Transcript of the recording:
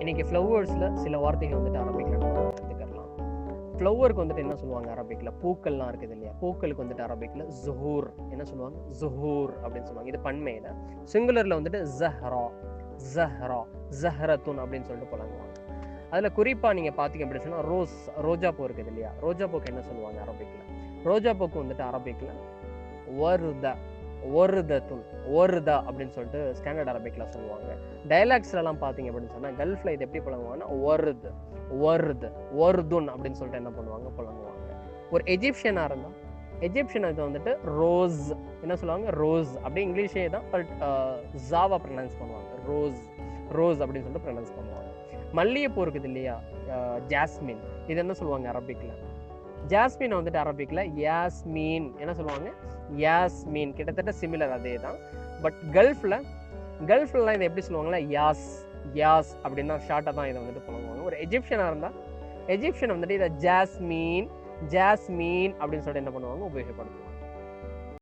இன்னைக்கு ஃப்ளவர்ஸில் சில வார்த்தைகள் வந்துட்டு அரபிக்கில் நம்ம கற்றுக்கலாம். ஃப்ளவருக்கு வந்துட்டு என்ன சொல்லுவாங்க அரபிக்கில்? பூக்கள்லாம் இருக்குது இல்லையா, பூக்களுக்கு வந்துட்டு அரபிக்கில் ஜுஹூர் என்ன சொல்லுவாங்க? ஜுஹூர் அப்படின்னு சொல்லுவாங்க. இது பன்மையில். சிங்குலரில் வந்துட்டு ஜஹ்ரா, ஜஹ்ரா, ஜஹ்ரத்துன் அப்படின்னு சொல்லிட்டு புழங்குவாங்க. அதில் குறிப்பாக நீங்கள் பார்த்தீங்க அப்படின்னு சொன்னால் ரோஸ், ரோஜா பூ இருக்குது இல்லையா, ரோஜா பூக்கு என்ன சொல்லுவாங்க அரபிக்கில்? ரோஜா பூக்கு வந்துட்டு அரபிக்கில் வருத, ஒருதத்துன், ஒருதா அப்படின்னு சொல்லிட்டு ஸ்டாண்டர்ட் அரபிக்ல சொல்லுவாங்க. டைலாக்ஸ்லாம் பார்த்தீங்க அப்படின்னு சொன்னால் கல்ஃபில் இது எப்படி புழங்குவாங்கன்னா ஒருது, ஒருது, ஒருதுன் அப்படின்னு சொல்லிட்டு என்ன பண்ணுவாங்க புழங்குவாங்க. ஒரு எஜிப்சியனாக இருந்தால் எஜிப்சியன் இது வந்துட்டு ரோஸ் என்ன சொல்லுவாங்க? ரோஸ். அப்படியே இங்கிலீஷே தான், பட் ஜாவா ப்ரொனவுன்ஸ் பண்ணுவாங்க. ரோஸ், ரோஸ் அப்படின்னு சொல்லிட்டு ப்ரொனவுன்ஸ் பண்ணுவாங்க. மல்லிகைப்பூ இருக்குது இல்லையா, ஜாஸ்மின், இது என்ன சொல்லுவாங்க அரபிக்கில்? ஜாஸ்மின் வந்துட்டு அரபிக்கில் யாஸ்மீன் என்ன சொல்லுவாங்க? யாஸ்மீன். கிட்டத்தட்ட சிமிலர் அதே தான். பட் கல்ஃப்லாம் இதை எப்படி சொல்லுவாங்களா? யாஸ், யாஸ் அப்படின்னா ஷார்ட்டாக தான் இதை வந்துட்டு பண்ணுவாங்க. ஒரு எஜிப்சியனாக இருந்தால் எஜிப்சியன் வந்துட்டு இதை ஜாஸ்மீன், ஜாஸ்மீன் அப்படின்னு சொல்லிட்டு என்ன பண்ணுவாங்க? உபயோகப்படுத்துவாங்க.